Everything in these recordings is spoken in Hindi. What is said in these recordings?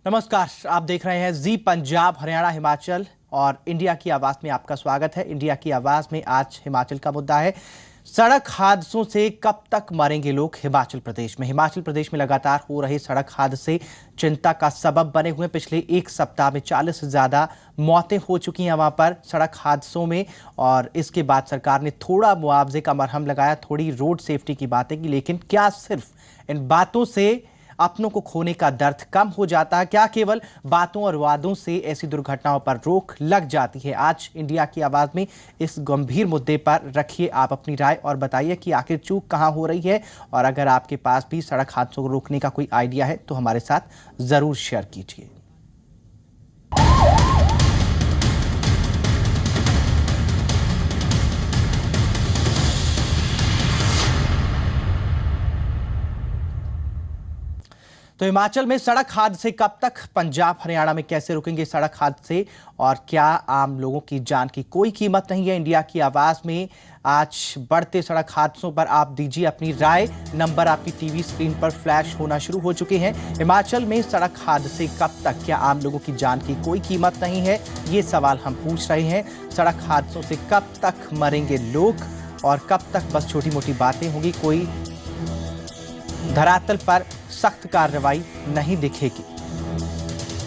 नमस्कार, आप देख रहे हैं जी पंजाब, हरियाणा, हिमाचल और इंडिया की आवाज में आपका स्वागत है। इंडिया की आवाज में आज हिमाचल का मुद्दा है, सड़क हादसों से कब तक मरेंगे लोग हिमाचल प्रदेश में। हिमाचल प्रदेश में लगातार हो रहे सड़क हादसे चिंता का सबब बने हुए। पिछले एक सप्ताह में 40 से ज्यादा मौतें हो चुकी हैं वहां पर सड़क हादसों में, और इसके बाद सरकार ने थोड़ा मुआवजे का मरहम लगाया, थोड़ी रोड सेफ्टी की बातें की। लेकिन क्या सिर्फ इन बातों से अपनों को खोने का दर्द कम हो जाता है? क्या केवल बातों और वादों से ऐसी दुर्घटनाओं पर रोक लग जाती है? आज इंडिया की आवाज में इस गंभीर मुद्दे पर रखिए आप अपनी राय और बताइए कि आखिर चूक कहां हो रही है। और अगर आपके पास भी सड़क हादसों को रोकने का कोई आइडिया है तो हमारे साथ जरूर शेयर कीजिए। तो हिमाचल में सड़क हादसे कब तक, पंजाब हरियाणा में कैसे रुकेंगे सड़क हादसे, और क्या आम लोगों की जान की कोई कीमत नहीं है? इंडिया की आवाज में आज बढ़ते सड़क हादसों पर आप दीजिए अपनी राय। नंबर आपकी टीवी स्क्रीन पर फ्लैश होना शुरू हो चुके हैं। हिमाचल में सड़क हादसे कब तक, क्या आम लोगों की जान की कोई कीमत नहीं है? ये सवाल हम पूछ रहे हैं। सड़क हादसों से कब तक मरेंगे लोग और कब तक बस छोटी मोटी बातें होंगी, कोई धरातल पर सख्त कार्रवाई नहीं दिखेगी?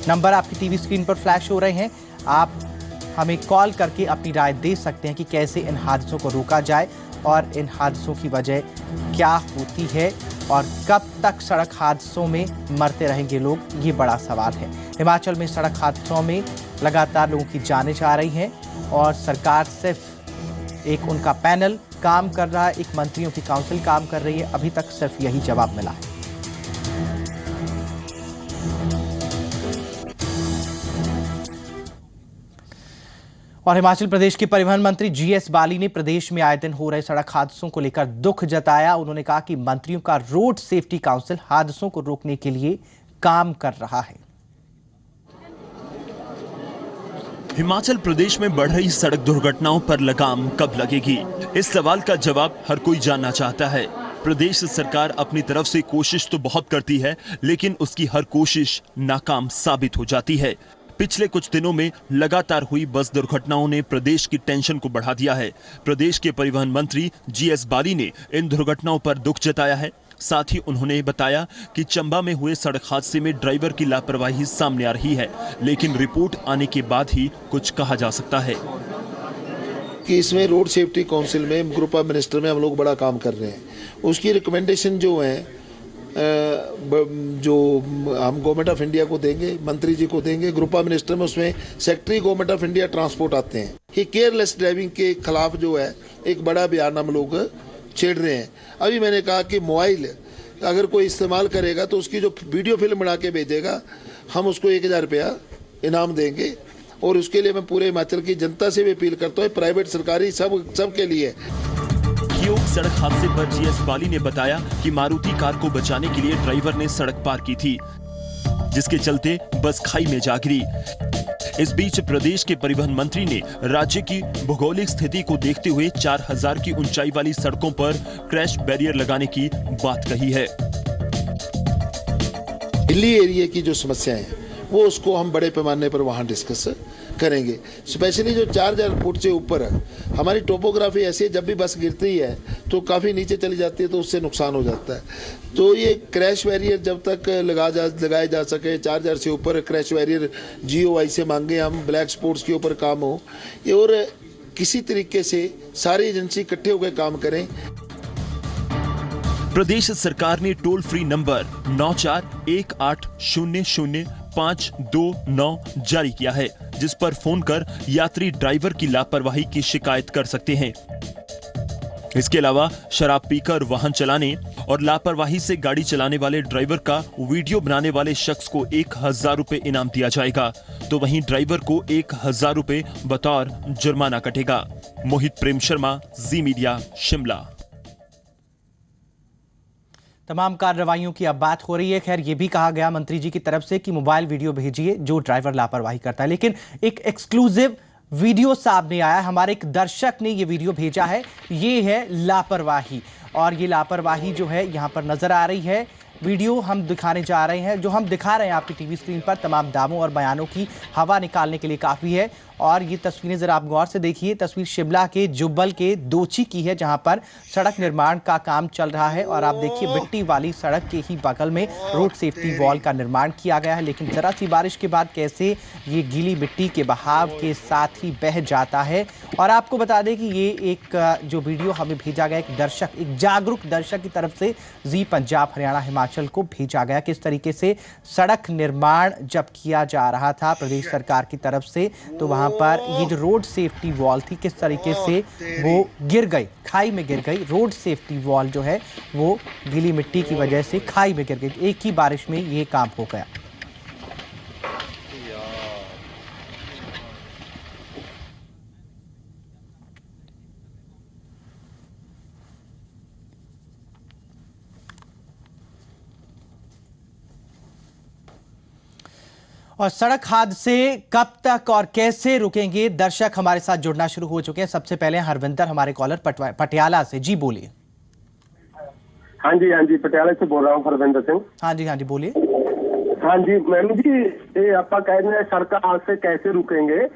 नंबर आपकी टीवी स्क्रीन पर फ्लैश हो रहे हैं। आप हमें कॉल करके अपनी राय दे सकते हैं कि कैसे इन हादसों को रोका जाए और इन हादसों की वजह क्या होती है और कब तक सड़क हादसों में मरते रहेंगे लोग, ये बड़ा सवाल है। हिमाचल में सड़क हादसों में लगातार लोगों की जानें जा रही हैं और सरकार सिर्फ एक उनका पैनल काम कर रहा है, एक मंत्रियों की काउंसिल काम कर रही है। अभी तक सिर्फ यही जवाब मिला है। और हिमाचल प्रदेश के परिवहन मंत्री जीएस बाली ने प्रदेश में आए दिन हो रहे सड़क हादसों को लेकर दुख जताया। उन्होंने कहा कि मंत्रियों का रोड सेफ्टी काउंसिल हादसों को रोकने के लिए काम कर रहा है। हिमाचल प्रदेश में बढ़ रही सड़क दुर्घटनाओं पर लगाम कब लगेगी? इस सवाल का जवाब हर कोई जानना चाहता है। प्रदेश सरकार अपनी तरफ से कोशिश तो बहुत करती है, लेकिन उसकी हर कोशिश नाकाम साबित हो जाती है। पिछले कुछ दिनों में लगातार हुई बस दुर्घटनाओं ने प्रदेश की टेंशन को बढ़ा दिया है। प्रदेश के परिवहन मंत्री जीएस बाली ने इन दुर्घटनाओं पर दुख जताया है। साथ ही उन्होंने बताया कि चंबा में हुए सड़क हादसे में ड्राइवर की लापरवाही सामने आ रही है, लेकिन रिपोर्ट आने के बाद ही कुछ कहा जा सकता है। कि इसमें रोड सेफ्टी काउंसिल में ग्रुप ऑफ मिनिस्टर में हम लोग बड़ा काम कर रहे हैं। उसकी रिकमेंडेशन जो है जो हम गवर्नमेंट ऑफ इंडिया को देंगे, मंत्री जी को देंगे, ग्रुप ऑफ मिनिस्टर में उसमें secretary government of India transport आते हैं। ये केयरलेस ड्राइविंग के खिलाफ जो है एक बड़ा अभियान हम लोग छेड़ रहे हैं। अभी मैंने कहा कि मोबाइल अगर कोई इस्तेमाल करेगा तो उसकी जो वीडियो फिल्म बना के भेजेगा, हम उसको 1000 रुपया इनाम देंगे। और उसके लिए मैं पूरे हिमाचल की जनता से भी अपील करता हूँ, प्राइवेट सरकारी सब के लिए। योग सड़क हादसे पर जीएस बाली ने बताया कि मारुति कार को बचाने के लिए ड्राइवर ने सड़क पार की थी, जिसके चलते बस खाई में जा गिरी। इस बीच प्रदेश के परिवहन मंत्री ने राज्य की भौगोलिक स्थिति को देखते हुए 4000 की ऊंचाई वाली सड़कों पर क्रैश बैरियर लगाने की बात कही है। हिली एरिया की जो समस्याएं हैं वो उसको हम बड़े पैमाने पर वहां डिस्कस करेंगे। स्पेशली जो 4000 फुट से ऊपर है, हमारी टोपोग्राफी ऐसी है, जब भी बस गिरती है तो काफ़ी नीचे चली जाती है, तो उससे नुकसान हो जाता है। तो ये क्रैश बैरियर जब तक लगाए जा सके, 4000 से ऊपर क्रैश बैरियर GOI से मांगे हम, ब्लैक स्पॉट्स के ऊपर काम हो, और किसी तरीके से सारी एजेंसी इकट्ठे होकर काम करें। प्रदेश सरकार ने टोल फ्री नंबर 9418000529 जारी किया है, जिस पर फोन कर यात्री ड्राइवर की लापरवाही की शिकायत कर सकते हैं। इसके अलावा शराब पीकर वाहन चलाने और लापरवाही से गाड़ी चलाने वाले ड्राइवर का वीडियो बनाने वाले शख्स को 1000 रुपए इनाम दिया जाएगा, तो वहीं ड्राइवर को 1000 रुपए बतौर जुर्माना कटेगा। मोहित प्रेम शर्मा, जी मीडिया, शिमला। तमाम कार्रवाइयों की अब बात हो रही है। खैर, ये भी कहा गया मंत्री जी की तरफ से कि मोबाइल वीडियो भेजिए जो ड्राइवर लापरवाही करता है, लेकिन एक एक्सक्लूसिव वीडियो सामने आया। हमारे एक दर्शक ने ये वीडियो भेजा है। ये है लापरवाही, और ये लापरवाही जो है यहाँ पर नजर आ रही है। वीडियो हम दिखाने जा रहे हैं, जो हम दिखा रहे हैं आपकी टीवी स्क्रीन पर, तमाम दावों और बयानों की हवा निकालने के लिए काफ़ी है। और ये तस्वीरें ज़रा आप गौर से देखिए। तस्वीर शिमला के जुब्बल के दोची की है, जहां पर सड़क निर्माण का काम चल रहा है। और आप देखिए मिट्टी वाली सड़क के ही बगल में रोड सेफ्टी वॉल का निर्माण किया गया है। लेकिन ज़रा सी बारिश के बाद कैसे ये गीली मिट्टी के बहाव के साथ ही बह जाता है। और आपको बता दें कि ये एक जो वीडियो हमें भेजा गया एक दर्शक, एक जागरूक दर्शक की तरफ से जी पंजाब हरियाणा हिमाचल को भेजा गया। किस तरीके से सड़क निर्माण जब किया जा रहा था प्रदेश सरकार की तरफ से, तो वहां पर ये जो रोड सेफ्टी वॉल थी किस तरीके से वो गिर गई, खाई में गिर गई। रोड सेफ्टी वॉल जो है वो गीली मिट्टी की वजह से खाई में गिर गई। एक ही बारिश में ये काम हो गया। और सड़क हादसे कब तक और कैसे रुकेंगे, दर्शक हमारे साथ जुड़ना शुरू हो चुके हैं। सबसे पहले हरविंदर हमारे कॉलर पटियाला से, जी बोलिए। हाँ जी, पटियाला से बोल रहा हूँ हरविंदर सिंह। हाँ जी बोलिए। हाँ जी मैम जी, ये आप कह रहे हैं सड़क हादसे कैसे रुकेंगे।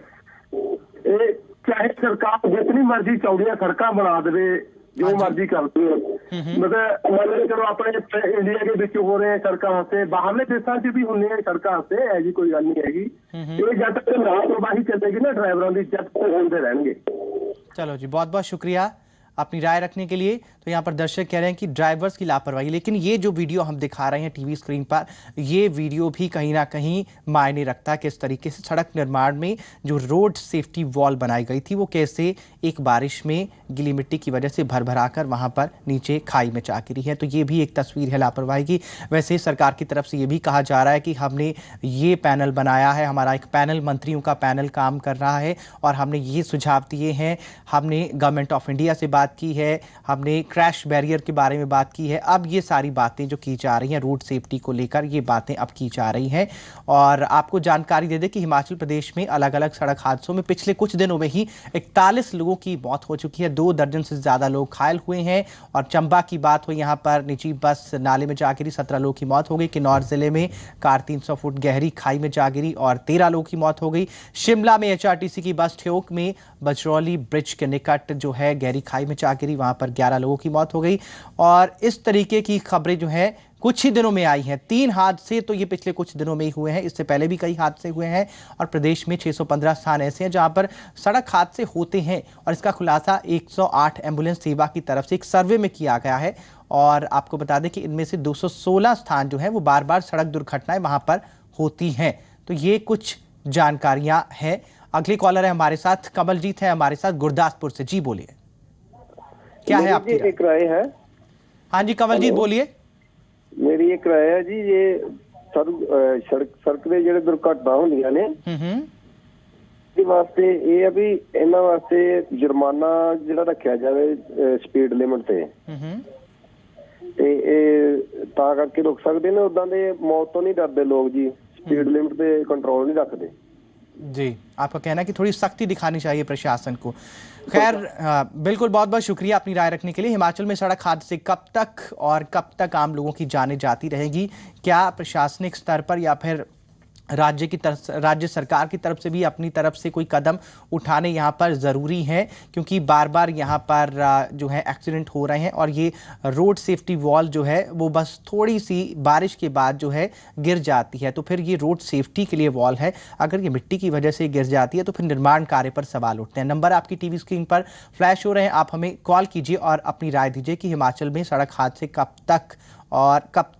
चाहे सरकार जितनी मर्जी चौड़िया सड़क बना दे, जो मर्जी कर दे, मतलब मान लो चलो अपने इंडिया के विच हो रहे हैं सड़क हादसे, बाहरले देशों च भी होने हैं सड़क हादसे, ऐसी कोई गल नहीं हैगी। ये जब तक लापरवाही चलेगी ना ड्राइवरों की, जब तक होते रहेंगे। चलो जी, बहुत बहुत शुक्रिया अपनी राय रखने के लिए। तो यहाँ पर दर्शक कह रहे हैं कि ड्राइवर्स की लापरवाही, लेकिन ये जो वीडियो हम दिखा रहे हैं टीवी स्क्रीन पर, ये वीडियो भी कहीं ना कहीं मायने रखता है। किस तरीके से सड़क निर्माण में जो रोड सेफ्टी वॉल बनाई गई थी वो कैसे एक बारिश में गीली मिट्टी की वजह से भर कर वहाँ पर नीचे खाई में जा गिरी है। तो ये भी एक तस्वीर है लापरवाही की। वैसे सरकार की तरफ से ये भी कहा जा रहा है कि हमने ये पैनल बनाया है, हमारा एक पैनल, मंत्रियों का पैनल काम कर रहा है और हमने ये सुझाव दिए हैं। हमने गवर्नमेंट ऑफ इंडिया से बात की है, हमने क्रैश बैरियर के बारे में बात की है। अब ये सारी बातें जो की जा रही हैं रोड सेफ्टी को लेकर, ये बातें अब की जा रही हैं। और आपको जानकारी दे दें कि हिमाचल प्रदेश में अलग अलग सड़क हादसों में पिछले कुछ दिनों में ही 41 लोगों की मौत हो चुकी है, 2 दर्जन से ज़्यादा लोग घायल हुए हैं। और चंबा की बात हो, यहाँ पर निजी बस नाले में जा गिरी, 17 लोगों की मौत हो गई। किन्नौर जिले में कार 300 फुट गहरी खाई में जा गिरी और 13 लोगों की मौत हो गई। शिमला में HRTC की बस ठियोग में बजरौली ब्रिज के निकट जो है गहरी खाई में जा गिरी, वहां पर 11 लोगों की मौत हो गई। और इस तरीके की खबरें जो हैं कुछ ही दिनों में आई हैं। 3 हादसे तो ये पिछले कुछ दिनों में ही हुए हैं, इससे पहले भी कई हादसे हुए हैं। और प्रदेश में 615 स्थान ऐसे हैं जहां पर सड़क हादसे होते हैं। और इसका खुलासा 108 एम्बुलेंस सेवा की तरफ से एक सर्वे में किया गया है। और आपको बता दें कि इनमें से 216 स्थान जो है वो बार बार सड़क दुर्घटनाएं वहां पर होती हैं। तो ये कुछ जानकारियां हैं। अगले कॉलर है हमारे साथ, कमलजीत है हमारे साथ गुरदासपुर से, जी बोलिए, क्या है आपकी एक राय है। हाँ जी कमलजीत बोलिए। मेरी एक राय है जी, ये सड़क ਦੇ ਜਿਹੜੇ ਦੁਰਘਟਨਾ ਹੁੰਦੀਆਂ ਨੇ ਇਸ ਵਾਸਤੇ ਇਹ ਹੈ ਵੀ ਇਹਨਾਂ ਵਾਸਤੇ ਜੁਰਮਾਨਾ ਜਿਹੜਾ ਰੱਖਿਆ ਜਾਵੇ ਸਪੀਡ ਲਿਮਟ ਤੇ ਇਹ ਤਾਂ ਕਰਕੇ ਰੁਕ ਸਕਦੇ ਨੇ। ਉਦਾਂ ਦੇ ਮੌਤ ਤੋਂ ਨਹੀਂ ਡਰਦੇ ਲੋਕ ਜੀ, ਸਪੀਡ ਲਿਮਟ ਤੇ कंट्रोल नहीं रखते। जी, आपका कहना है कि थोड़ी सख्ती दिखानी चाहिए प्रशासन को। खैर बिल्कुल, बहुत बहुत शुक्रिया अपनी राय रखने के लिए। हिमाचल में सड़क हादसे कब तक आम लोगों की जानें जाती रहेगी? क्या प्रशासनिक स्तर पर या फिर राज्य सरकार की तरफ से भी अपनी तरफ से कोई कदम उठाने यहाँ पर ज़रूरी है? क्योंकि बार बार यहाँ पर जो है एक्सीडेंट हो रहे हैं और ये रोड सेफ्टी वॉल जो है वो बस थोड़ी सी बारिश के बाद जो है गिर जाती है। तो फिर ये रोड सेफ्टी के लिए वॉल है, अगर ये मिट्टी की वजह से गिर जाती है तो फिर निर्माण कार्य पर सवाल उठते हैं। नंबर आपकी टीवी स्क्रीन पर फ्लैश हो रहे हैं, आप हमें कॉल कीजिए और अपनी राय दीजिए कि हिमाचल में सड़क हादसे कब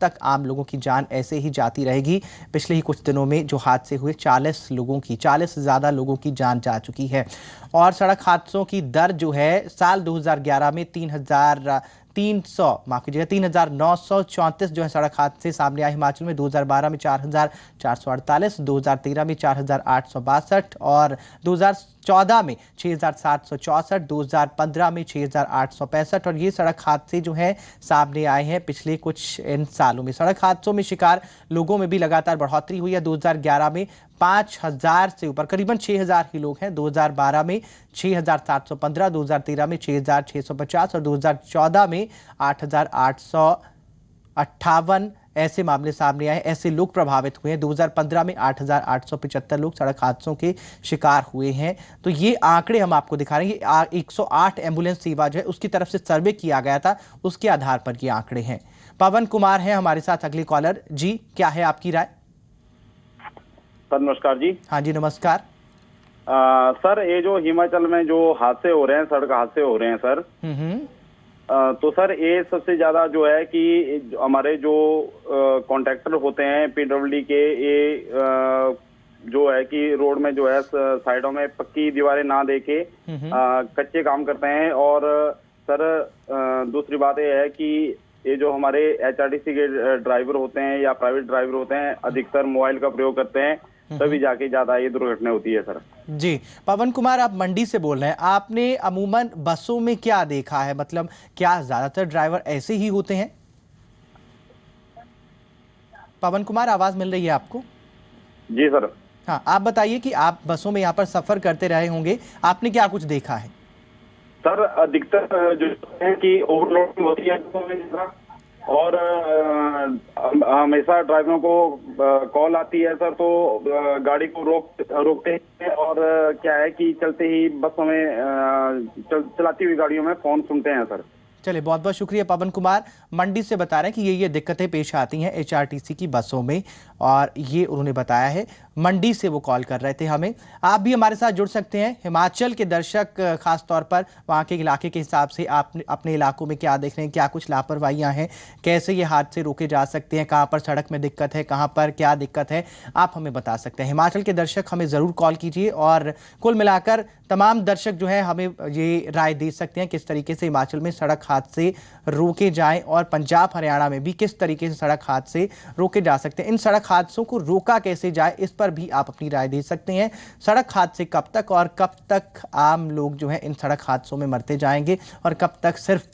तक आम लोगों की जान ऐसे ही जाती रहेगी। पिछले ही कुछ दिनों में जो हादसे हुए 40 से ज़्यादा लोगों की जान जा चुकी है। और सड़क हादसों की दर जो है साल 2011 में 3,934 जो है सड़क हादसे सामने आए हिमाचल में। 2012 में 4,448, 2013 में 4,862 और 2014 में 6,764, 2015 में 6,865। और ये सड़क हादसे जो हैं सामने आए हैं पिछले कुछ इन सालों में। सड़क हादसों में शिकार लोगों में भी लगातार बढ़ोतरी हुई है। 2011 में 5,000 से ऊपर करीबन 6,000 ही लोग हैं। 2012 में 6,715, 2013 में 6,650 और 2014 में 8,858 ऐसे मामले सामने आए, ऐसे लोग प्रभावित हुए हैं। 2015 में 8,875 लोग सड़क हादसों के शिकार हुए हैं। तो ये आंकड़े हम आपको दिखा रहे हैं। 108 एम्बुलेंस सेवा जो है उसकी तरफ से सर्वे किया गया था, उसके आधार पर ये आंकड़े हैं। पवन कुमार है हमारे साथ अगले कॉलर। जी, क्या है आपकी राय? सर नमस्कार जी। हाँ जी, नमस्कार। सर ये जो हिमाचल में जो हादसे हो रहे हैं, सड़क हादसे हो रहे हैं सर, तो सर ये सबसे ज्यादा जो है कि हमारे जो कॉन्ट्रैक्टर होते हैं पीडब्ल्यूडी के, ये जो है कि रोड में जो है साइडों में पक्की दीवारें ना देके कच्चे काम करते हैं। और सर दूसरी बात ये है कि ये जो हमारे एचआरटीसी के ड्राइवर होते हैं या प्राइवेट ड्राइवर होते हैं, अधिकतर मोबाइल का प्रयोग करते हैं, तभी जाके ज्यादा ये दुर्घटना होती है सर। जी, पवन कुमार, आप मंडी से बोल रहे हैं। आपने अमूमन बसों में क्या देखा है? मतलब क्या ज्यादातर ड्राइवर ऐसे ही होते हैं? पवन कुमार, आवाज मिल रही है आपको? जी सर। हाँ, आप बताइए कि आप बसों में यहाँ पर सफर करते रहे होंगे, आपने क्या कुछ देखा है? सर अधिकतर जो है कि ओवरलोडिंग होती है और हमेशा ड्राइवरों को कॉल आती है सर, तो गाड़ी को रोकते हैं और क्या है कि चलते ही बसों में चलाती हुई गाड़ियों में फोन सुनते हैं सर। चलिए, बहुत बहुत शुक्रिया पवन कुमार। मंडी से बता रहे हैं कि ये दिक्कतें पेश आती हैं एचआरटीसी की बसों में, और ये उन्होंने बताया है। मंडी से वो कॉल कर रहे थे हमें। आप भी हमारे साथ जुड़ सकते हैं। हिमाचल के दर्शक खास तौर पर वहाँ के इलाके के हिसाब से आप अपने इलाकों में क्या देख रहे हैं, क्या कुछ लापरवाहियाँ हैं, कैसे ये हादसे रोके जा सकते हैं, कहाँ पर सड़क में दिक्कत है, कहाँ पर क्या दिक्कत है, आप हमें बता सकते हैं। हिमाचल के दर्शक हमें ज़रूर कॉल कीजिए। और कुल मिलाकर तमाम दर्शक जो है हमें ये राय दे सकते हैं किस तरीके से हिमाचल में सड़क हादसे रोके जाएं, और पंजाब हरियाणा में भी किस तरीके से सड़क हादसे रोके जा सकते हैं। इन सड़क हादसों को रोका कैसे जाए, इस पर भी आप अपनी राय दे सकते हैं। सड़क हादसे कब तक और कब तक आम लोग जो है इन सड़क हादसों में मरते जाएंगे, और कब तक सिर्फ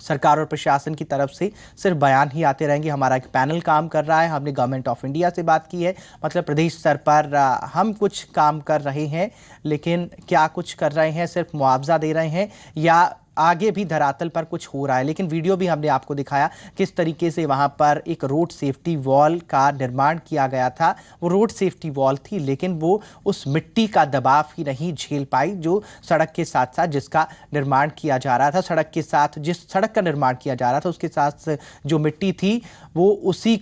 सरकार और प्रशासन की तरफ से सिर्फ बयान ही आते रहेंगे। हमारा एक पैनल काम कर रहा है, हमने गवर्नमेंट ऑफ इंडिया से बात की है, मतलब प्रदेश स्तर पर हम कुछ काम कर रहे हैं, लेकिन क्या कुछ कर रहे हैं, सिर्फ मुआवजा दे रहे हैं या आगे भी धरातल पर कुछ हो रहा है। लेकिन वीडियो भी हमने आपको दिखाया किस तरीके से वहां पर एक रोड सेफ्टी वॉल का निर्माण किया गया था। वो रोड सेफ्टी वॉल थी, लेकिन वो उस मिट्टी का दबाव ही नहीं झेल पाई जो सड़क के साथ साथ जिसका निर्माण किया जा रहा था। सड़क के साथ जिस सड़क का निर्माण किया जा रहा था उसके साथ जो मिट्टी थी वो उसी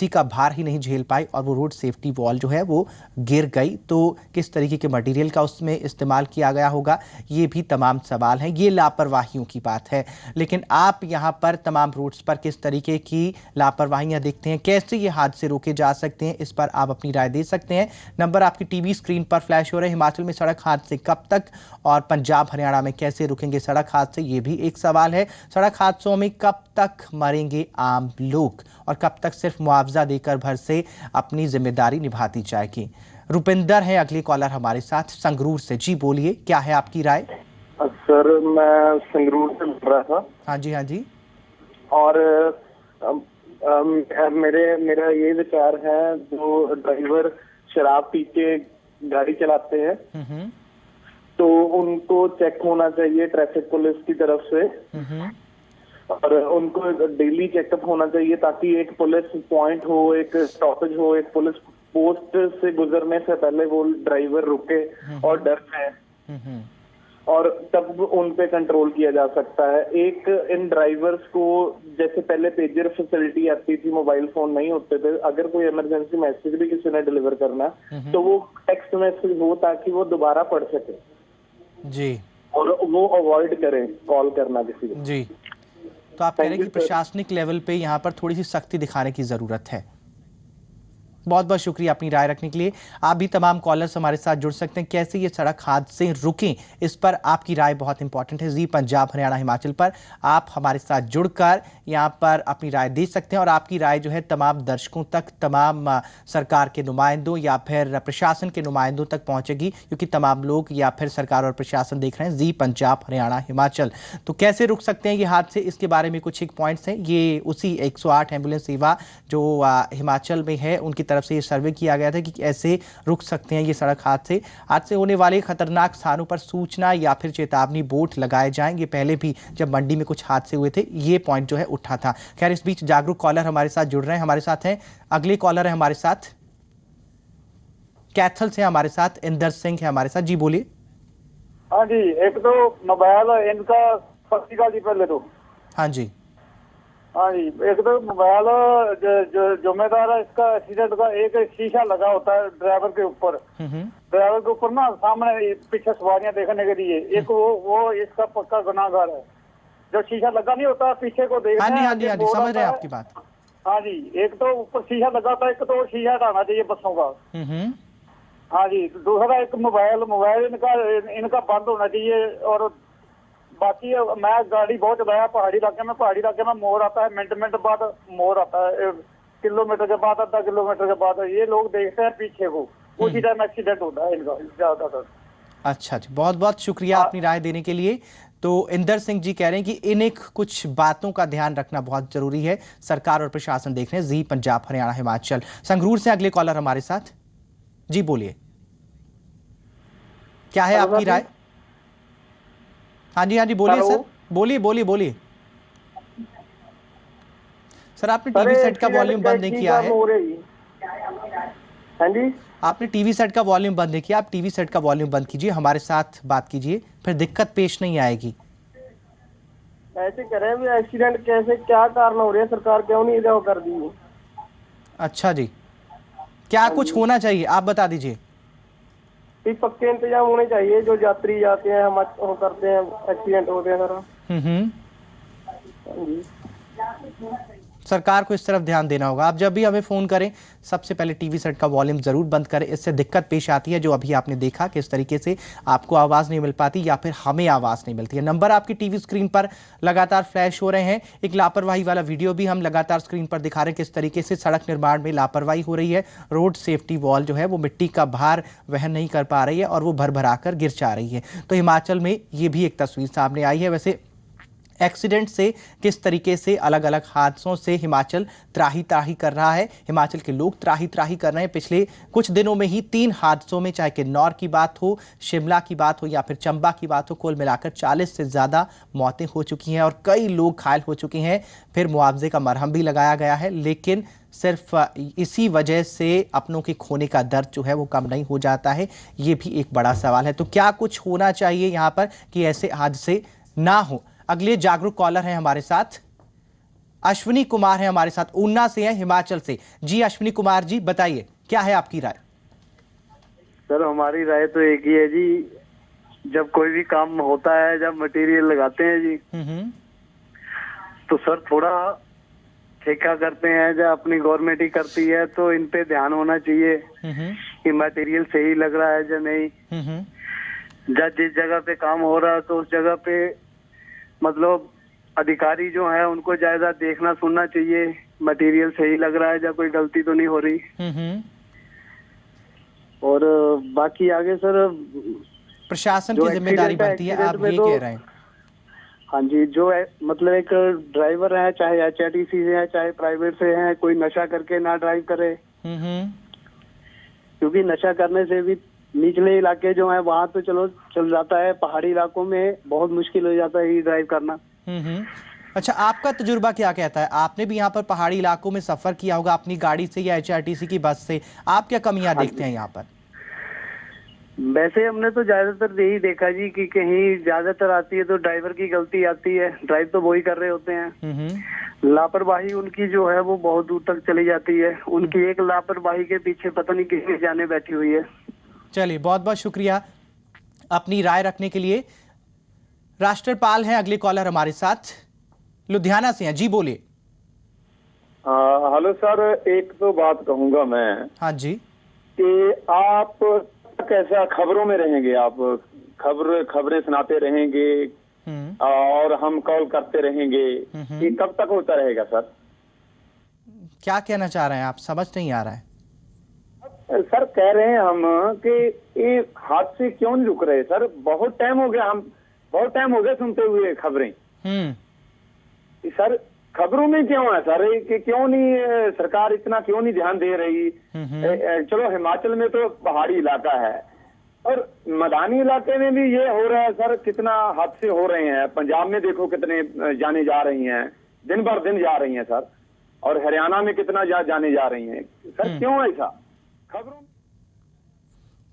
का भार ही नहीं झेल पाई, और वो रोड सेफ्टी वॉल जो है वो गिर गई। तो किस तरीके के मटेरियल का उसमें इस्तेमाल किया गया होगा, ये भी तमाम सवाल हैं। ये लापरवाहियों की बात है, लेकिन आप यहाँ पर तमाम रूट्स पर किस तरीके की लापरवाहियां देखते हैं, कैसे ये हादसे रोके जा सकते हैं, इस पर आप अपनी राय दे सकते हैं। नंबर आपकी टीवी स्क्रीन पर फ्लैश हो रहे हैं। हिमाचल में सड़क हादसे कब तक और पंजाब हरियाणा में कैसे रुकेंगे सड़क हादसे, ये भी एक सवाल है। सड़क हादसों में कब तक मरेंगे आम लोग, और कब तक सिर्फ मुआवजा देकर भर से अपनी जिम्मेदारी निभाती जाएगी। रुपिंदर है अगले कॉलर हमारे साथ संगरूर से। जी बोलिए, क्या है आपकी राय? सर मैं संगरूर से बोल रहा था। हाँ जी, हाँ जी। और मेरा ये विचार है, जो ड्राइवर शराब पी के गाड़ी चलाते हैं तो उनको चेक होना चाहिए ट्रैफिक पुलिस की तरफ से, और उनको डेली चेकअप होना चाहिए, ताकि एक पुलिस पॉइंट हो, एक स्टॉपेज हो, एक पुलिस पोस्ट से गुजरने से पहले वो ड्राइवर रुके और डर जाए, और तब उन पे कंट्रोल किया जा सकता है। एक इन ड्राइवर्स को, जैसे पहले पेजर फैसिलिटी आती थी, मोबाइल फोन नहीं होते थे, अगर कोई इमरजेंसी मैसेज भी किसी ने डिलीवर करना तो वो टेक्स्ट मैसेज हो, ताकि वो दोबारा पढ़ सके जी, और वो अवॉइड करें कॉल करना किसी को। जी, तो आप कह रहे हैं कि प्रशासनिक लेवल पे यहाँ पर थोड़ी सी सख्ती दिखाने की जरूरत है। बहुत बहुत शुक्रिया अपनी राय रखने के लिए। आप भी तमाम कॉलर्स हमारे साथ जुड़ सकते हैं। कैसे ये सड़क हादसे रुकें, इस पर आपकी राय बहुत इंपॉर्टेंट है। जी पंजाब हरियाणा हिमाचल पर आप हमारे साथ जुड़कर यहाँ पर अपनी राय दे सकते हैं, और आपकी राय जो है तमाम दर्शकों तक, तमाम सरकार के नुमाइंदों या फिर प्रशासन के नुमाइंदों तक पहुँचेगी, क्योंकि तमाम लोग या फिर सरकार और प्रशासन देख रहे हैं जी पंजाब हरियाणा हिमाचल। तो कैसे रुक सकते हैं ये हादसे, इसके बारे में कुछ एक पॉइंट्स हैं। ये उसी 108 एम्बुलेंस सेवा जो हिमाचल में है उनकी तरफ से ये सर्वे किया गया था कि ऐसे रुक सकते हैं ये सड़क हादसे। आज से होने वाले खतरनाक स्थानों पर सूचना या फिर चेतावनी बोर्ड लगाए जाएंगे। पहले भी जब मंडी में कुछ हादसे हुए थे ये पॉइंट जो है उठा था। खैर, इस बीच जागरूक कॉलर हमारे साथ जुड़ रहे हैं। हमारे साथ हैं अगले कॉलर है हमारे साथ कैथल से, हमारे साथ इंदर सिंह है हमारे साथ। जी बोलिए। हाँ जी, एक तो मोबाइल इनका सस्ती जी पहले तो। हाँ जी। हाँ जी, एक तो मोबाइल जो जिम्मेदार है इसका एक्सीडेंट का, एक शीशा लगा होता है ड्राइवर के ऊपर। ड्राइवर के ऊपर ना सामने पीछे सवारियां देखने के लिए, एक वो इसका पक्का गुनाहगार है। जो शीशा लगा नहीं होता पीछे को देखना। हाँ जी, हाँ जी, हाँ जी, समझ रहे हैं आपकी बात। हाँ जी, एक तो ऊपर शीशा लगा होता है, एक तो शीशा हटाना चाहिए बसों का। हाँ जी, दूसरा एक मोबाइल इनका बंद होना चाहिए। और बाकी मैं गाड़ी बहुत चलाया पहाड़ी इलाके में मोड़ आता है, मिनट बाद मोड़ आता है, किलोमीटर के बाद, आधा किलोमीटर के बाद। ये लोग देखते हैं पीछे को, उसी टाइम एक्सीडेंट होता है इनका ज्यादातर। अच्छा जी, बहुत बहुत शुक्रिया अपनी राय देने के लिए। तो इंदर सिंह जी कह रहे हैं कि इन कुछ बातों का ध्यान रखना बहुत जरूरी है। सरकार और प्रशासन देख रहे हैं। जी पंजाब हरियाणा हिमाचल। संगरूर से अगले कॉलर हमारे साथ। जी बोलिए, क्या है आपकी राय? हाँ जी, हाँ जी, बोलिए सर, बोलिए। सर, आपने टीवी सेट का वॉल्यूम बंद नहीं किया है। हाँ जी, आपने टीवी सेट का वॉल्यूम बंद नहीं किया। आप टीवी सेट का वॉल्यूम बंद कीजिए, हमारे साथ बात कीजिए, फिर दिक्कत पेश नहीं आएगी। ऐसे करें एक्सीडेंट कैसे, क्या कारण हो रहे हैं, सरकार क्यों नहीं वो कर दी? अच्छा जी, क्या कुछ होना चाहिए आप बता दीजिए। पक्के इंतजाम होने चाहिए। जो यात्री जाते हैं हम वो करते हैं, एक्सीडेंट होते हैं सर। सरकार को इस तरफ ध्यान देना होगा। आप जब भी हमें फ़ोन करें सबसे पहले टीवी सेट का वॉल्यूम ज़रूर बंद करें। इससे दिक्कत पेश आती है, जो अभी आपने देखा किस तरीके से आपको आवाज़ नहीं मिल पाती या फिर हमें आवाज़ नहीं मिलती है। नंबर आपकी टीवी स्क्रीन पर लगातार फ्लैश हो रहे हैं। एक लापरवाही वाला वीडियो भी हम लगातार स्क्रीन पर दिखा रहे हैं, किस तरीके से सड़क निर्माण में लापरवाही हो रही है। रोड सेफ्टी वॉल जो है वो मिट्टी का भार वहन नहीं कर पा रही है और वो भर भरा कर गिर जा रही है। तो हिमाचल में ये भी एक तस्वीर सामने आई है। वैसे एक्सीडेंट से किस तरीके से अलग अलग हादसों से हिमाचल त्राही त्राही कर रहा है, हिमाचल के लोग त्राही त्राही कर रहे हैं। पिछले कुछ दिनों में ही 3 हादसों में, चाहे किन्नौर की बात हो, शिमला की बात हो या फिर चंबा की बात हो, कुल मिलाकर 40 से ज़्यादा मौतें हो चुकी हैं और कई लोग घायल हो चुके हैं। फिर मुआवजे का मरहम भी लगाया गया है, लेकिन सिर्फ इसी वजह से अपनों के खोने का दर्द जो है वो कम नहीं हो जाता है। ये भी एक बड़ा सवाल है। तो क्या कुछ होना चाहिए यहाँ पर कि ऐसे हादसे ना हो? अगले जागरूक कॉलर हैं हमारे साथ, अश्विनी कुमार हैं हमारे साथ, ऊना से हैं, हिमाचल से। जी अश्विनी कुमार जी, बताइए क्या है आपकी राय? सर, हमारी राय तो एक ही है जी, जब कोई भी काम होता है, जब मटेरियल लगाते हैं जी, तो सर थोड़ा ठेका करते हैं, जब अपनी गवर्नमेंट ही करती है, तो इन पे ध्यान होना चाहिए कि मटेरियल सही लग रहा है या नहीं। जब जिस जगह पे काम हो रहा है तो उस जगह पे मतलब अधिकारी जो है उनको ज्यादा देखना सुनना चाहिए, मटेरियल सही लग रहा है या कोई गलती तो नहीं हो रही। और बाकी आगे सर प्रशासन की जिम्मेदारी बनती है, आप ये कह रहे हैं? हाँ जी, जो है मतलब एक ड्राइवर है, चाहे HRTC से है चाहे प्राइवेट से है, कोई नशा करके ना ड्राइव करे। क्योंकि नशा करने से भी निचले इलाके जो है वहाँ तो चलो चल जाता है, पहाड़ी इलाकों में बहुत मुश्किल हो जाता है ड्राइव करना। अच्छा, आपका तजुर्बा क्या कहता है? आपने भी यहाँ पर पहाड़ी इलाकों में सफर किया होगा अपनी गाड़ी से या HRTC की बस से। आप क्या कमियां देखते हैं यहाँ पर? वैसे हमने तो ज्यादातर यही देखा जी कि कहीं ज्यादातर आती है तो ड्राइवर की गलती आती है, ड्राइव तो वही कर रहे होते हैं। लापरवाही उनकी जो है वो बहुत दूर तक चली जाती है। उनकी एक लापरवाही के पीछे पता नहीं किसकी जाने बैठी हुई है। चलिए, बहुत बहुत शुक्रिया अपनी राय रखने के लिए। राष्ट्रपाल हैं अगले कॉलर हमारे साथ, लुधियाना से हैं। जी बोलिए। हेलो सर, एक तो बात कहूंगा मैं। हाँ जी। कि आप कैसा खबरों में रहेंगे, आप खबरें सुनाते रहेंगे और हम कॉल करते रहेंगे, ये कब तक होता रहेगा सर? क्या कहना चाह रहे हैं आप? समझ नहीं आ रहा है सर। कह रहे हैं हम कि ये हादसे क्यों नहीं रुक रहे सर? बहुत टाइम हो गया सुनते हुए खबरें। सर खबरों में क्यों है सर कि क्यों नहीं सरकार इतना क्यों नहीं ध्यान दे रही? चलो हिमाचल में तो पहाड़ी इलाका है और मैदानी इलाके में भी ये हो रहा है सर, कितना हादसे हो रहे हैं। पंजाब में देखो कितने जाने जा रही हैं, दिन भर दिन जा रही हैं सर, और हरियाणा में कितना जाने जा रही हैं सर, क्यों ऐसा? खबरों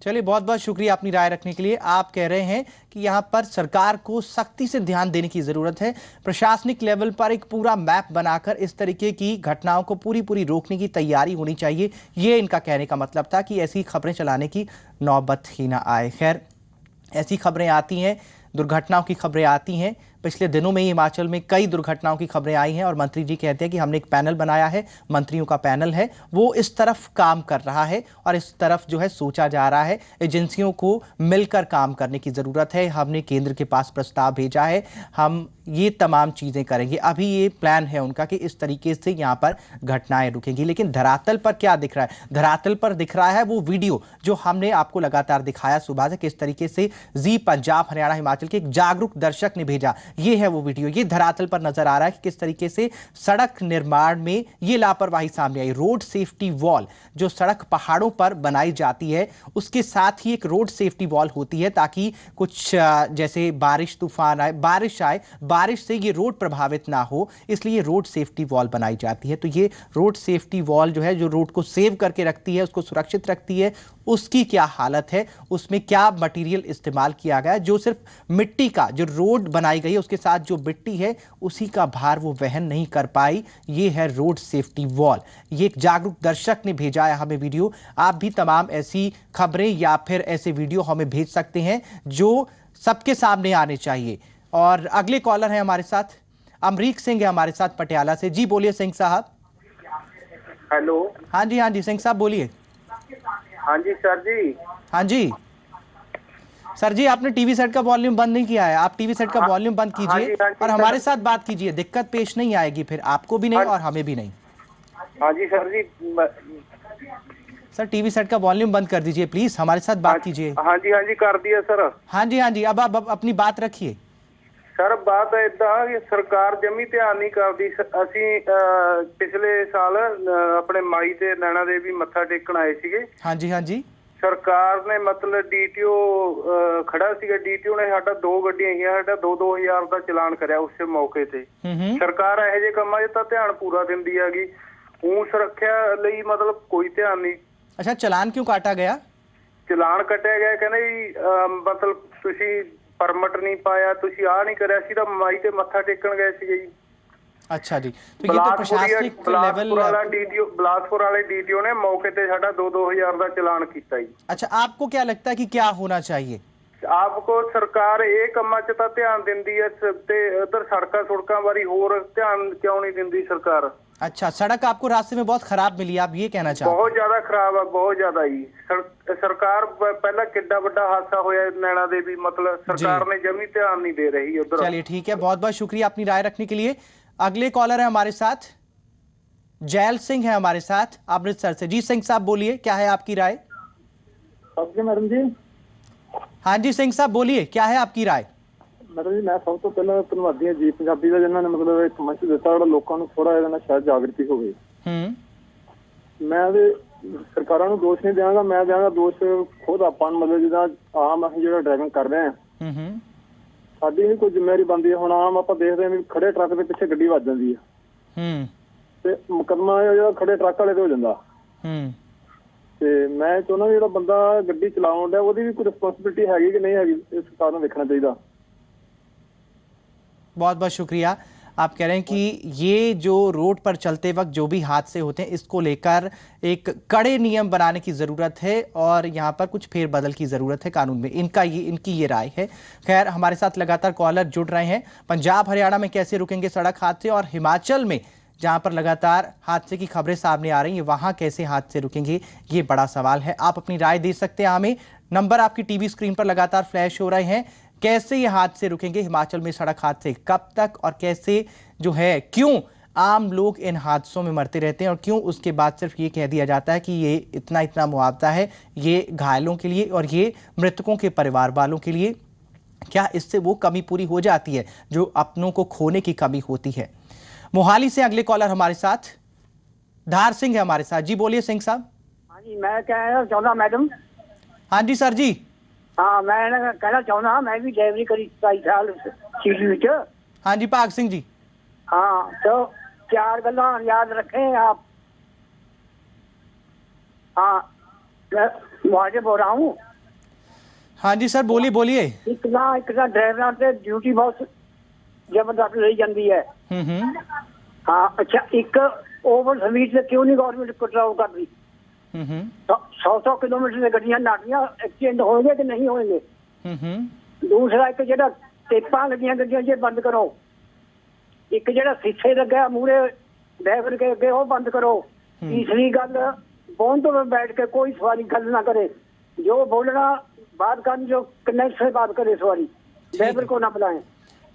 चलिए, बहुत बहुत शुक्रिया अपनी राय रखने के लिए। आप कह रहे हैं कि यहाँ पर सरकार को सख्ती से ध्यान देने की ज़रूरत है, प्रशासनिक लेवल पर एक पूरा मैप बनाकर इस तरीके की घटनाओं को पूरी रोकने की तैयारी होनी चाहिए। ये इनका कहने का मतलब था कि ऐसी खबरें चलाने की नौबत ही ना आए। खैर, ऐसी खबरें आती हैं, दुर्घटनाओं की खबरें आती हैं। पिछले दिनों में ही हिमाचल में कई दुर्घटनाओं की खबरें आई हैं और मंत्री जी कहते हैं कि हमने एक पैनल बनाया है, मंत्रियों का पैनल है, वो इस तरफ काम कर रहा है और इस तरफ जो है सोचा जा रहा है। एजेंसियों को मिलकर काम करने की ज़रूरत है। हमने केंद्र के पास प्रस्ताव भेजा है, हम ये तमाम चीज़ें करेंगे। अभी ये प्लान है उनका कि इस तरीके से यहाँ पर घटनाएं रुकेंगी। लेकिन धरातल पर क्या दिख रहा है? धरातल पर दिख रहा है वो वीडियो जो हमने आपको लगातार दिखाया सुबह से, किस तरीके से जी पंजाब हरियाणा हिमाचल के एक जागरूक दर्शक ने भेजा। ये है वो वीडियो, ये धरातल पर नजर आ रहा है कि किस तरीके से सड़क निर्माण में ये लापरवाही सामने आई। रोड सेफ्टी वॉल जो सड़क पहाड़ों पर बनाई जाती है, उसके साथ ही एक रोड सेफ्टी वॉल होती है ताकि कुछ जैसे बारिश तूफान आए, बारिश आए, बारिश से ये रोड प्रभावित ना हो, इसलिए रोड सेफ्टी वॉल बनाई जाती है। तो ये रोड सेफ्टी वॉल जो है, जो रोड को सेव करके रखती है, उसको सुरक्षित रखती है, उसकी क्या हालत है, उसमें क्या मटेरियल इस्तेमाल किया गया है। जो सिर्फ मिट्टी का, जो रोड बनाई गई है उसके साथ जो मिट्टी है उसी का भार वो वहन नहीं कर पाई। ये है रोड सेफ्टी वॉल। ये एक जागरूक दर्शक ने भेजा है हमें वीडियो। आप भी तमाम ऐसी खबरें या फिर ऐसे वीडियो हमें भेज सकते हैं जो सबके सामने आने चाहिए। और अगले कॉलर हैं हमारे साथ, अमरीक सिंह है हमारे साथ पटियाला से। जी बोलिए सिंह साहब। हेलो। हाँ जी सिंह साहब बोलिए। हाँ जी सर जी। हाँ जी सर जी, आपने टीवी सेट का वॉल्यूम बंद नहीं किया है, आप टीवी सेट का वॉल्यूम बंद कीजिए और हमारे साथ बात कीजिए। दिक्कत पेश नहीं आएगी फिर आपको भी नहीं और हमें भी नहीं। हाँ जी सर जी। सर टीवी सेट का वॉल्यूम बंद कर दीजिए प्लीज, हमारे साथ बात कीजिए। हाँ जी कर दिया सर। हाँ जी अब आप अपनी बात रखिए। सर बात इदा कि सरकार जमी ध्यान नहीं करती। ਅਸੀਂ पिछले साल अपने माई ते नैना देवी मत्था टेकण आए सीगे। हाँ जी सरकार ने मतलब डीटीओ खड़ा सीगा, डीटीओ ने साਡਾ 2 ਗੱਡੀਆਂ ਹੀ ਸਾਡਾ 2-2000 ਦਾ ਚਲਾਨ ਕਰਿਆ ਉਸੇ ਮੌਕੇ ਤੇ। ਸਰਕਾਰ ਇਹੋ ਜਿਹੇ ਕੰਮਾਂ 'ਚ ਤਾਂ ਧਿਆਨ ਪੂਰਾ ਦਿੰਦੀ ਹੈਗੀ, ਉਹ ਸੁਰੱਖਿਆ ਲਈ ਮਤਲਬ ਕੋਈ ਧਿਆਨ ਨਹੀਂ। अच्छा, चलान क्यों काटा गया? ਚਲਾਨ ਕੱਟਿਆ ਗਿਆ, ਕਹਿੰਦੇ ਜੀ ਮਤਲਬ ਤੁਸੀਂ परमिट नहीं पाया, तुसी आ नहीं करिया सी, माई ते मत्था टेकन गए सी जी। अच्छा जी, तो ये तो प्रशासनिक लेवल वाला डीटीओ, बिलासपुर वाले डीटीओ ने मौके ते साडा 2-2000 का चलान कीता जी। अच्छा, आपको क्या लगता है कि क्या होना चाहिए? आपको सरकार ये कम्मा च तां ध्यान दिंदी है ते उधर सड़कां सुड़कां बारी होर ध्यान क्यों नहीं दिंदी सरकार? अच्छा, सड़क आपको रास्ते में बहुत खराब मिली, आप ये कहना चाहते हैं? बहुत ज्यादा खराब है, बहुत ज्यादा ही। सरकार पहला किड्डा बड़ा हादसा होया नैना देवी, मतलब सरकार ने जमी ध्यान नहीं दे रही उधर। चलिए ठीक है, बहुत बहुत शुक्रिया अपनी राय रखने के लिए। अगले कॉलर है हमारे साथ, जैल सिंह है हमारे साथ अमृतसर से। जी सिंह साहब बोलिए, क्या है आपकी राय? मैडम जी। हाँ जी सिंह साहब बोलिए, क्या है आपकी राय? मैडम जी, मैं सब तो पहले धन्यवादी हाँ जी पंजाबी का, जिन्होंने मतलब एक मंच दिता जो लोगों को थोड़ा जिहा शायद जागृति हो गई। मैं सरकारों को दोष नहीं देंगा, मैं देंगा दोष खुद अपन, मतलब जिदा आम असीं जो ड्राइविंग कर रहे हैं, साडी भी कोई जिम्मेवारी बनती है। हुण आम आपां देखदे हैं खड़े ट्रक के पिछे गड्डी वज जांदी है ते मुकदमा जो खड़े ट्रक वाले ते हो जांदा। ते मैं चाहुंदा जिहड़ा बंदा गड्डी चलाउण दिया ओहदी भी कोई रिस्पांसिबिलिटी हैगी कि नहीं हैगी, इस सरकार नूं देखना चाहिए। बहुत बहुत शुक्रिया। आप कह रहे हैं कि ये जो रोड पर चलते वक्त जो भी हादसे होते हैं, इसको लेकर एक कड़े नियम बनाने की ज़रूरत है और यहाँ पर कुछ फेरबदल की ज़रूरत है कानून में। इनकी ये राय है। खैर, हमारे साथ लगातार कॉलर जुड़ रहे हैं। पंजाब हरियाणा में कैसे रुकेंगे सड़क हादसे, और हिमाचल में जहाँ पर लगातार हादसे की खबरें सामने आ रही हैं, वहाँ कैसे हादसे रुकेंगे, ये बड़ा सवाल है। आप अपनी राय दे सकते हैं हमें। नंबर आपकी टीवी स्क्रीन पर लगातार फ्लैश हो रहे हैं। कैसे ये हादसे रुकेंगे, हिमाचल में सड़क हादसे कब तक, और कैसे जो है क्यों आम लोग इन हादसों में मरते रहते हैं, और क्यों उसके बाद सिर्फ ये कह दिया जाता है कि ये इतना मुआवजा है ये घायलों के लिए और ये मृतकों के परिवार वालों के लिए। क्या इससे वो कमी पूरी हो जाती है जो अपनों को खोने की कमी होती है? मोहाली से अगले कॉलर हमारे साथ धार सिंह है हमारे साथ। जी बोलिए सिंह साहब। हाँ जी, मैं कहना चाहता मैडम। हाँ जी सर जी। हाँ, मैं कहना चाहता मैं भी ड्राइवरी करी 22 साल सीटी विच। हाँ जी भाग सिंह जी। हाँ, तो 4 गल्लां याद रखें आप। हाँ, मैं मुआवजे बोल रहा हूँ। हाँ जी सर बोलिए बोलिए। एक ना ड्राइवरां ते ड्यूटी बहुत जबरदस्त ली जाती है। हाँ, अच्छा, एक ओवर स्पीड से क्यों नहीं गवर्नमेंट कंट्रोल कर रही? 100 किलोमीटर से गड्डियां नाटियां, एक्सीडेंट होंगे कि नहीं होंगे? दूसरा, एक जेड़ा टेपा लगियां गड्डियां जे बंद करो। एक जेड़ा शीशे लगा मूहरे ड्राइवर के अगे वो बंद करो। तीसरी गल, बोन तो बैठ के कोई सवारी गल ना करे, जो बोलना बात करनी जो कनेक्ट से बात करे सवारी, ड्राइवर को ना बुलाएं।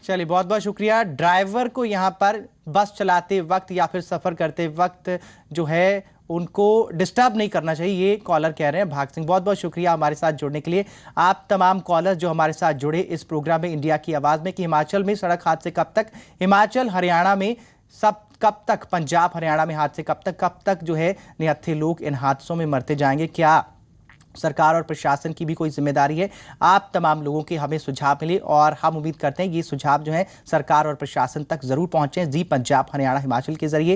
चलिए बहुत बहुत शुक्रिया। ड्राइवर को यहाँ पर बस चलाते वक्त या फिर सफ़र करते वक्त जो है उनको डिस्टर्ब नहीं करना चाहिए, ये कॉलर कह रहे हैं भाग सिंह। बहुत बहुत शुक्रिया हमारे साथ जुड़ने के लिए। आप तमाम कॉलर जो हमारे साथ जुड़े इस प्रोग्राम में इंडिया की आवाज़ में कि हिमाचल में सड़क हादसे कब तक, हिमाचल हरियाणा में सब कब तक, पंजाब हरियाणा में हादसे कब तक जो है निहत्थे लोग इन हादसों में मरते जाएंगे? क्या सरकार और प्रशासन की भी कोई जिम्मेदारी है? आप तमाम लोगों के हमें सुझाव मिले और हम उम्मीद करते हैं ये सुझाव जो है सरकार और प्रशासन तक जरूर पहुंचे जी पंजाब हरियाणा हिमाचल के जरिए।